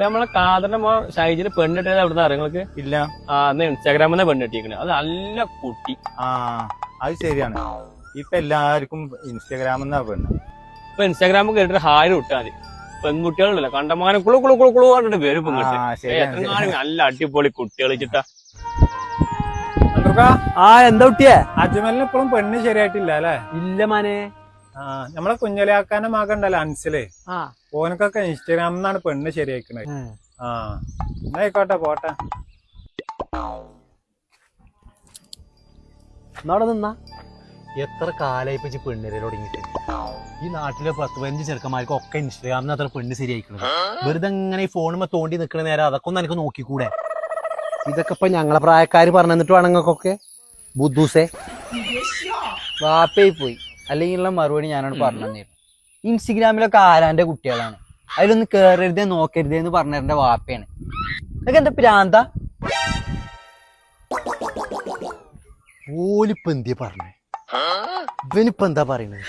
നമ്മളെ കാതറിന്റെ ഷൈജിന് പെണ്ണിട്ടത് എവിടുന്ന അറിയാം നിങ്ങൾക്ക്? ഇല്ല. അന്ന് ഇൻസ്റ്റാഗ്രാമിൽ പെണ്ണിട്ടിരിക്കണേ. അത് നല്ല കുട്ടി. അത് ശരിയാണ്. ഇപ്പൊ എല്ലാവർക്കും ഇൻസ്റ്റാഗ്രാമെന്നാ പെണ്ണ്. ഇപ്പൊ ഇൻസ്റ്റാഗ്രാമിൽ കേട്ടിട്ട് ഹായ് വിട്ടാൽ മതി. പെൺകുട്ടികളുണ്ടല്ലോ കണ്ടമാനം കുളു കുളു കുളു കുളു പറഞ്ഞിട്ട് വരും പെൺകുട്ടി. എത്രങ്ങാനും നല്ല അടിപൊളി കുട്ടികൾ വെച്ചിട്ടാ. എന്താ കുട്ടിയെ? അജ്മലിന് ഇപ്പോഴും പെണ്ണ് ശരിയായിട്ടില്ല അല്ലെ? ഇല്ല മാനെ. നമ്മളെ കുഞ്ഞലിയാക്കാന്റെ മകണ്ടല്ലോ അൻസില്, ഓനക്കൊക്കെ ഇൻസ്റ്റാഗ്രാമിന്നാണ് പെണ്ണ് ശരിയാക്കണത്. എന്നായിക്കോട്ടെ, പോട്ടെ. എന്നോടെ നിന്നാ എത്ര കാലായി ഇപ്പൊ പെണ്ണിരൽ തുടങ്ങിയിട്ട്. ഈ നാട്ടിലെ 10-15 ചെറുക്കന്മാർക്ക് ഒക്കെ ഇൻസ്റ്റാഗ്രാമിന് അത്ര പെണ്ണ് ശരിയായിക്കണത്. വെറുതെ ഇങ്ങനെ ഈ ഫോണുമ്പോ തോണ്ടി നിക്കണ നേരം അതൊക്കെ ഒന്ന് എനിക്ക് നോക്കിക്കൂടെ? ഇതൊക്കെ ഇപ്പൊ ഞങ്ങളെ പ്രായക്കാര് പറഞ്ഞു തന്നിട്ട് വേണം നിങ്ങൾക്കൊക്കെ. ബുദ്ധൂസേ വാപ്പയായി പോയി, അല്ലെങ്കിൽ മറുപടി ഞാനോട് പറഞ്ഞു തന്നിരുന്നു. ഇൻസ്റ്റഗ്രാമിലൊക്കെ ആരാന്റെ കുട്ടികളാണ്, അതിലൊന്ന് കേറരുതേ നോക്കരുതേ എന്ന് പറഞ്ഞ വാപ്പയാണ്. നിനക്ക് എന്താ പ്രാന്ത? ഓലിപ്പ എന്തിയാ പറഞ്ഞേ? ഇവനിപ്പ എന്താ പറയണത്?